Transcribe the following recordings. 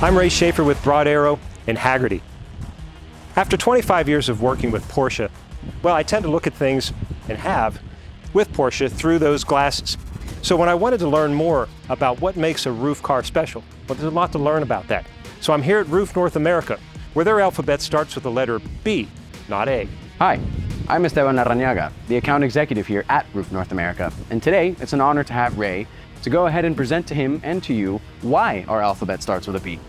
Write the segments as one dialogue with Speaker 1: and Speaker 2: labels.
Speaker 1: I'm Ray Shaffer with Broad Arrow in Hagerty. After 25 years of working with Porsche, well, I tend to look at things, and have, with Porsche through those glasses. So when I wanted to learn more about what makes a RUF car special, well, there's a lot to learn about that. So I'm here at RUF North America, where their alphabet starts with the letter B, not A.
Speaker 2: Hi, I'm Esteban Larranaga, the account executive here at RUF North America. And today, it's an honor to have Ray to go ahead and present to him and to you why our alphabet starts with a B.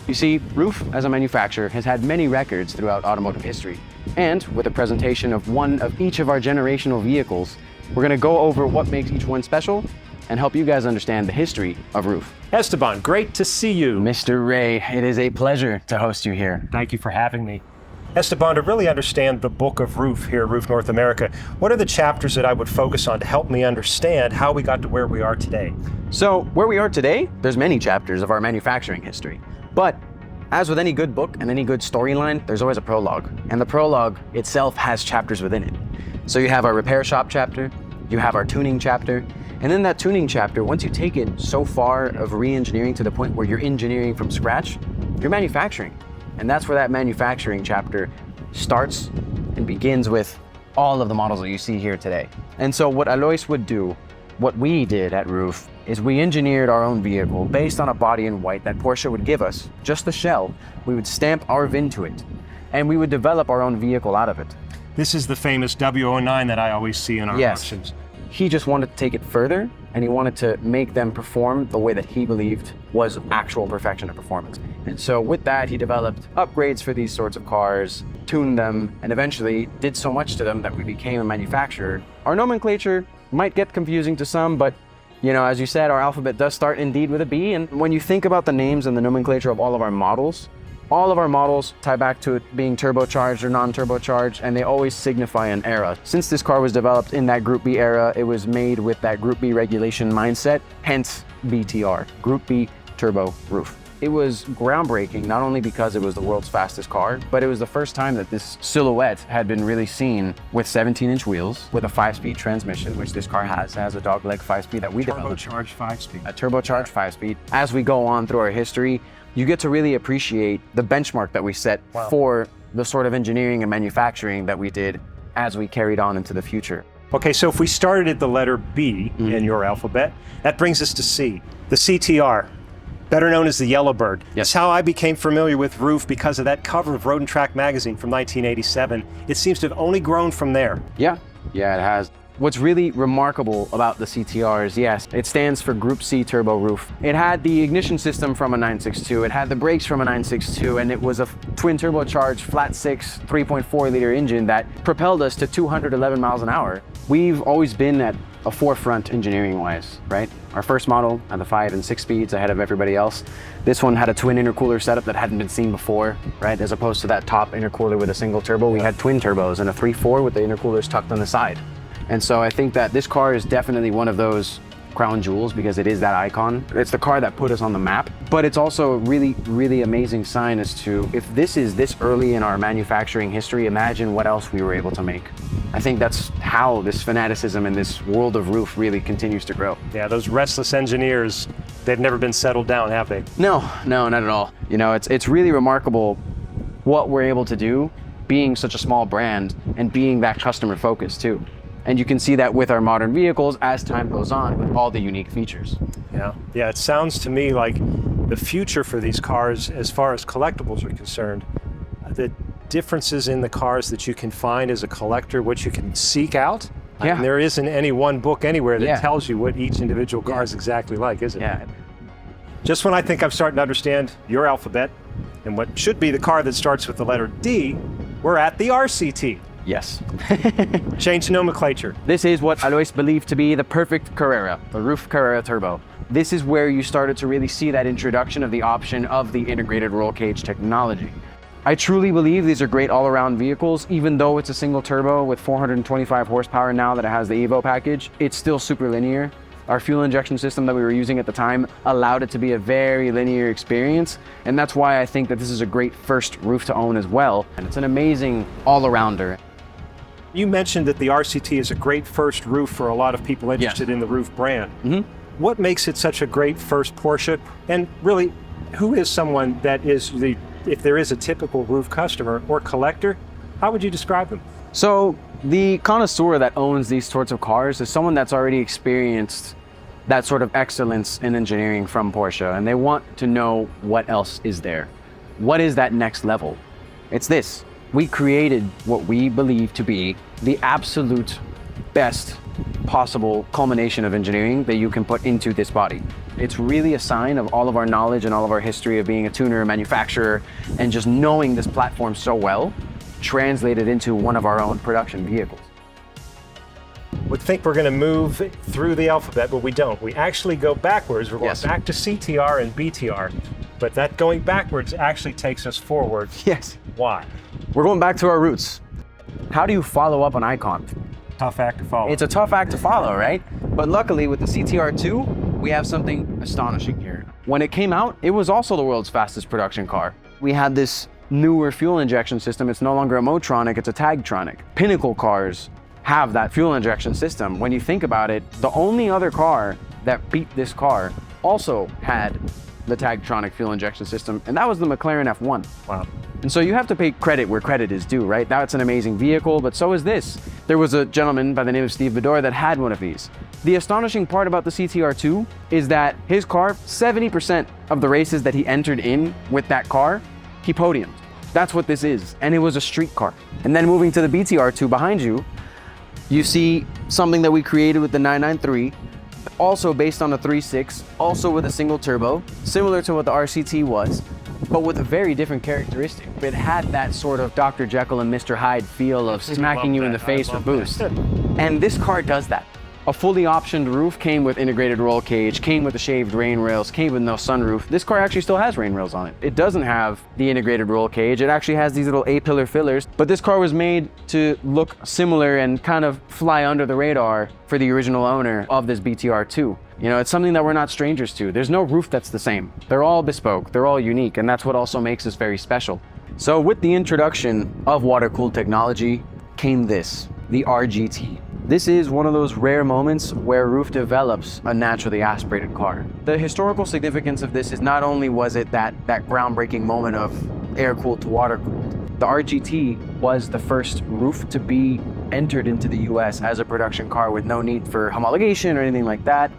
Speaker 2: You see, RUF as a manufacturer has had many records throughout automotive history. And with a presentation of one of each of our generational vehicles, we're going to go over what makes each one special and help you guys understand the history of RUF.
Speaker 1: Esteban, great to see you.
Speaker 2: Mr. Ray, it is a pleasure to host you here.
Speaker 1: Thank you for having me. Esteban, to really understand the book of RUF here at RUF North America, what are the chapters that I would focus on to help me understand how we got to where we are today?
Speaker 2: So where we are today, there's many chapters of our manufacturing history. But as with any good book and any good storyline, there's always a prologue. And the prologue itself has chapters within it. So you have our repair shop chapter, you have our tuning chapter, and in that tuning chapter, once you take it so far of re-engineering to the point where you're engineering from scratch, you're manufacturing. And that's where that manufacturing chapter starts and begins with all of the models that you see here today. And so what Alois would do, what we did at RUF, is we engineered our own vehicle based on a body in white that Porsche would give us, just the shell. We would stamp our VIN to it, and we would develop our own vehicle out of it.
Speaker 1: This is the famous W09 that I always see in our auctions.
Speaker 2: He just wanted to take it further, and he wanted to make them perform the way that he believed was actual perfection of performance. And so with that, he developed upgrades for these sorts of cars, tuned them, and eventually did so much to them that we became a manufacturer. Our nomenclature might get confusing to some, but you know, as you said, our alphabet does start indeed with a B. And when you think about the names and the nomenclature of all of our models tie back to it being turbocharged or non-turbocharged, and they always signify an era. Since this car was developed in that Group B era, it was made with that Group B regulation mindset, hence BTR, Group B Turbo RUF. It was groundbreaking, not only because it was the world's fastest car, but it was the first time that this silhouette had been really seen with 17-inch wheels, with a 5-speed transmission, which this car has. It has a dogleg 5-speed that we developed.
Speaker 1: Turbocharged 5-speed.
Speaker 2: A turbocharged 5-speed. As we go on through our history, you get to really appreciate the benchmark that we set for the sort of engineering and manufacturing that we did as we carried on into the future.
Speaker 1: Okay, so if we started at the letter B in your alphabet, that brings us to C, the CTR. Better known as the Yellowbird.
Speaker 2: Yes.
Speaker 1: It's how I became familiar with RUF because of that cover of Road and Track magazine from 1987. It seems to have only grown from there.
Speaker 2: Yeah, it has. What's really remarkable about the CTR is, yes, it stands for Group C Turbo RUF. It had the ignition system from a 962, it had the brakes from a 962, and it was a twin turbocharged flat 6 3.4 liter engine that propelled us to 211 miles an hour. We've always been at a forefront engineering-wise, right? Our first model had the 5 and 6 speeds ahead of everybody else. This one had a twin intercooler setup that hadn't been seen before, right? As opposed to that top intercooler with a single turbo, we had twin turbos and a 3.4 with the intercoolers tucked on the side. And so I think that this car is definitely one of those crown jewels because it is that icon. It's the car that put us on the map, but it's also a really, really amazing sign as to if this is this early in our manufacturing history, imagine what else we were able to make. I think that's how this fanaticism in this world of RUF really continues to grow.
Speaker 1: Yeah, those restless engineers, they've never been settled down, have they?
Speaker 2: No, not at all. You know, it's really remarkable what we're able to do being such a small brand and being that customer focused too. And you can see that with our modern vehicles as time goes on with all the unique features.
Speaker 1: Yeah, it sounds to me like the future for these cars, as far as collectibles are concerned, the differences in the cars that you can find as a collector, what you can seek out.
Speaker 2: Yeah.
Speaker 1: And there isn't any one book anywhere that tells you what each individual car is exactly like, is it?
Speaker 2: Yeah.
Speaker 1: Just when I think I'm starting to understand your alphabet and what should be the car that starts with the letter D, we're at the RCT.
Speaker 2: Yes.
Speaker 1: Change nomenclature.
Speaker 2: This is what Alois believed to be the perfect Carrera, the RUF Carrera Turbo. This is where you started to really see that introduction of the option of the integrated roll cage technology. I truly believe these are great all-around vehicles. Even though it's a single turbo with 425 horsepower now that it has the Evo package, it's still super linear. Our fuel injection system that we were using at the time allowed it to be a very linear experience, and that's why I think that this is a great first RUF to own as well. And it's an amazing all-arounder.
Speaker 1: You mentioned that the RCT is a great first RUF for a lot of people interested in the RUF brand. What makes it such a great first Porsche, and really who is someone that is if there is a typical Ruf customer or collector, how would you describe them?
Speaker 2: So the connoisseur that owns these sorts of cars is someone that's already experienced that sort of excellence in engineering from Porsche, and they want to know what else is there. What is that next level? It's this. We created what we believe to be the absolute best possible culmination of engineering that you can put into this body. It's really a sign of all of our knowledge and all of our history of being a tuner, a manufacturer, and just knowing this platform so well, translated into one of our own production vehicles.
Speaker 1: Would think we're going to move through the alphabet, but we don't. We actually go backwards. We're going back to CTR and BTR, but that going backwards actually takes us forward.
Speaker 2: Yes.
Speaker 1: Why?
Speaker 2: We're going back to our roots. How do you follow up an icon?
Speaker 1: Tough act to follow.
Speaker 2: It's a tough act to follow, right? But luckily with the CTR2, we have something astonishing here. When it came out, it was also the world's fastest production car. We had this newer fuel injection system. It's no longer a Motronic, it's a Tagtronic. Pinnacle cars have that fuel injection system. When you think about it, the only other car that beat this car also had the Tagtronic fuel injection system, and that was the McLaren F1.
Speaker 1: Wow.
Speaker 2: And so you have to pay credit where credit is due, right? That's an amazing vehicle, but so is this. There was a gentleman by the name of Steve Bedore that had one of these. The astonishing part about the CTR2 is that his car, 70% of the races that he entered in with that car, he podiumed. That's what this is, and it was a street car. And then moving to the BTR2 behind you, you see something that we created with the 993, also based on a 3.6, also with a single turbo, similar to what the RCT was, but with a very different characteristic. It had that sort of Dr. Jekyll and Mr. Hyde feel of smacking you in the face with boost. And this car does that. A fully optioned roof came with integrated roll cage, came with the shaved rain rails, came with no sunroof. This car actually still has rain rails on it. It doesn't have the integrated roll cage. It actually has these little A-pillar fillers, but this car was made to look similar and kind of fly under the radar for the original owner of this BTR2. You know, it's something that we're not strangers to. There's no roof that's the same. They're all bespoke, they're all unique, and that's what also makes us very special. So with the introduction of water-cooled technology came this, the RGT. This is one of those rare moments where Ruf develops a naturally aspirated car. The historical significance of this is not only was it that groundbreaking moment of air-cooled to water-cooled, the RGT was the first Ruf to be entered into the US as a production car with no need for homologation or anything like that.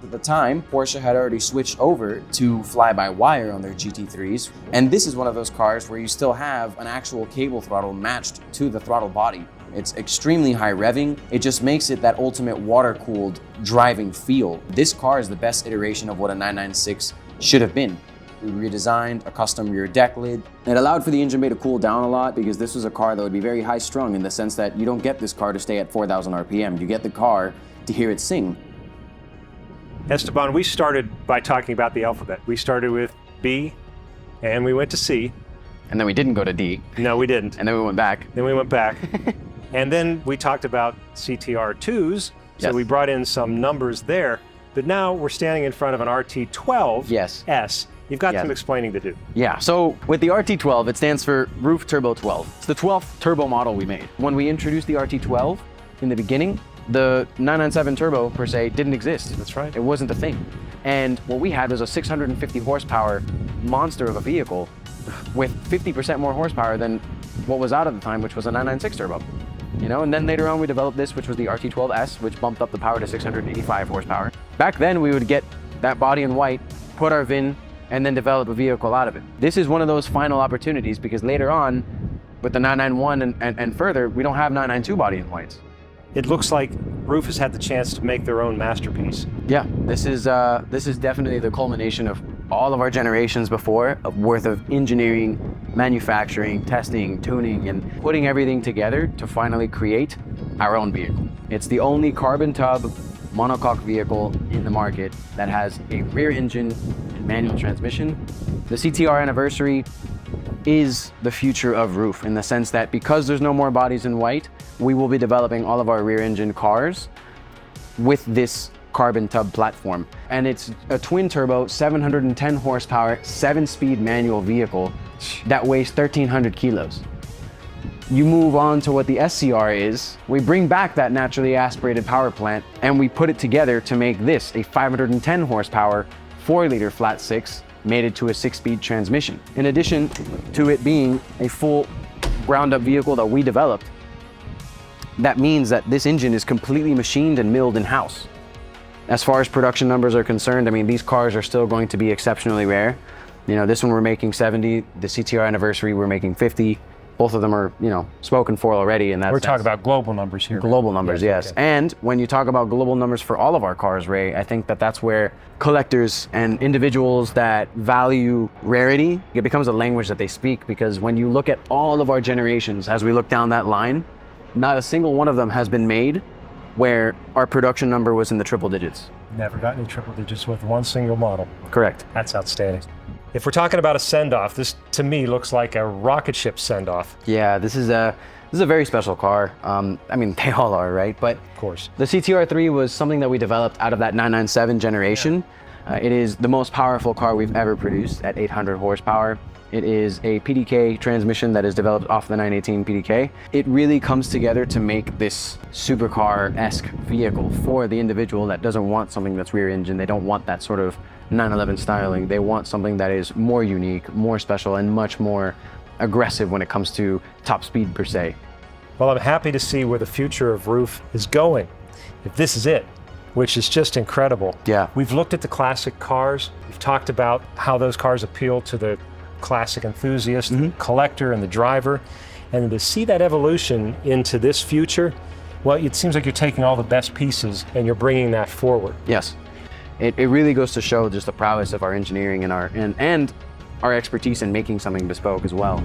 Speaker 3: At the time, Porsche had already switched over to fly-by-wire on their GT3s, and this is one of those cars where you still have an actual cable throttle matched to the throttle body. It's extremely high revving. It just makes it that ultimate water-cooled driving feel. This car is the best iteration of what a 996 should have been. We redesigned a custom rear deck lid. It allowed for the engine bay to cool down a lot because this was a car that would be very high-strung in the sense that you don't get this car to stay at 4,000 RPM. You get the car to hear it sing.
Speaker 1: Esteban, we started by talking about the alphabet. We started with B, and we went to C.
Speaker 2: And then we didn't go to D.
Speaker 1: No, we didn't.
Speaker 2: And then we went back.
Speaker 1: Then we went back. And then we talked about CTR2s, so
Speaker 2: Yes.
Speaker 1: we brought in some numbers there. But now we're standing in front of an RT12
Speaker 2: Yes.
Speaker 1: S. You've got
Speaker 2: Yes.
Speaker 1: some explaining to do.
Speaker 2: Yeah, so with the RT12, it stands for Ruf Turbo 12. It's the 12th turbo model we made. When we introduced the RT12 in the beginning, the 997 turbo per se didn't exist.
Speaker 1: That's right.
Speaker 2: It wasn't a thing. And what we had was a 650 horsepower monster of a vehicle with 50% more horsepower than what was out at the time, which was a 996 turbo. You know, and then later on we developed this, which was the RT12S, which bumped up the power to 685 horsepower. Back then we would get that body in white, put our VIN, and then develop a vehicle out of it. This is one of those final opportunities because later on, with the 991 and further, we don't have 992 body in whites.
Speaker 1: It looks like Ruf has had the chance to make their own masterpiece.
Speaker 2: Yeah, this is definitely the culmination of all of our generations before worth of engineering, manufacturing, testing, tuning, and putting everything together to finally create our own vehicle. It's the only carbon tub monocoque vehicle in the market that has a rear engine and manual transmission. The CTR anniversary is the future of Ruf in the sense that because there's no more bodies in white, we will be developing all of our rear engine cars with this carbon tub platform. And it's a twin turbo, 710 horsepower, 7-speed manual vehicle that weighs 1,300 kilos. You move on to what the SCR is, we bring back that naturally aspirated power plant and we put it together to make this a 510 horsepower, 4-liter flat 6 made it to a 6-speed transmission. In addition to it being a full ground-up vehicle that we developed, that means that this engine is completely machined and milled in-house. As far as production numbers are concerned, I mean, these cars are still going to be exceptionally rare. You know, this one we're making 70, the CTR anniversary we're making 50. Both of them are, you know, spoken for already, and that's—
Speaker 1: We're talking about global numbers here.
Speaker 2: Global numbers, yes.
Speaker 1: Okay.
Speaker 2: And when you talk about global numbers for all of our cars, Ray, I think that that's where collectors and individuals that value rarity, it becomes a language that they speak, because when you look at all of our generations, as we look down that line, not a single one of them has been made where our production number was in the triple digits.
Speaker 1: Never got any triple digits with one single model.
Speaker 2: Correct.
Speaker 1: That's outstanding. If we're talking about a send-off, this to me looks like a rocket ship send-off.
Speaker 2: Yeah, this is a very special car. I mean, they all are, right? But
Speaker 1: Of course.
Speaker 2: the CTR3 was something that we developed out of that 997 generation. It is the most powerful car we've ever produced at 800 horsepower. It is a PDK transmission that is developed off the 918 PDK. It really comes together to make this supercar-esque vehicle for the individual that doesn't want something that's rear engine. They don't want that sort of 911 styling. They want something that is more unique, more special, and much more aggressive when it comes to top speed per se.
Speaker 1: Well, I'm happy to see where the future of Ruf is going, if this is it, which is just incredible.
Speaker 2: Yeah.
Speaker 1: We've looked at the classic cars. We've talked about how those cars appeal to the classic enthusiast, the collector, and the driver. And to see that evolution into this future, well, it seems like you're taking all the best pieces and you're bringing that forward.
Speaker 2: Yes. It really goes to show just the prowess of our engineering and our expertise in making something bespoke as well.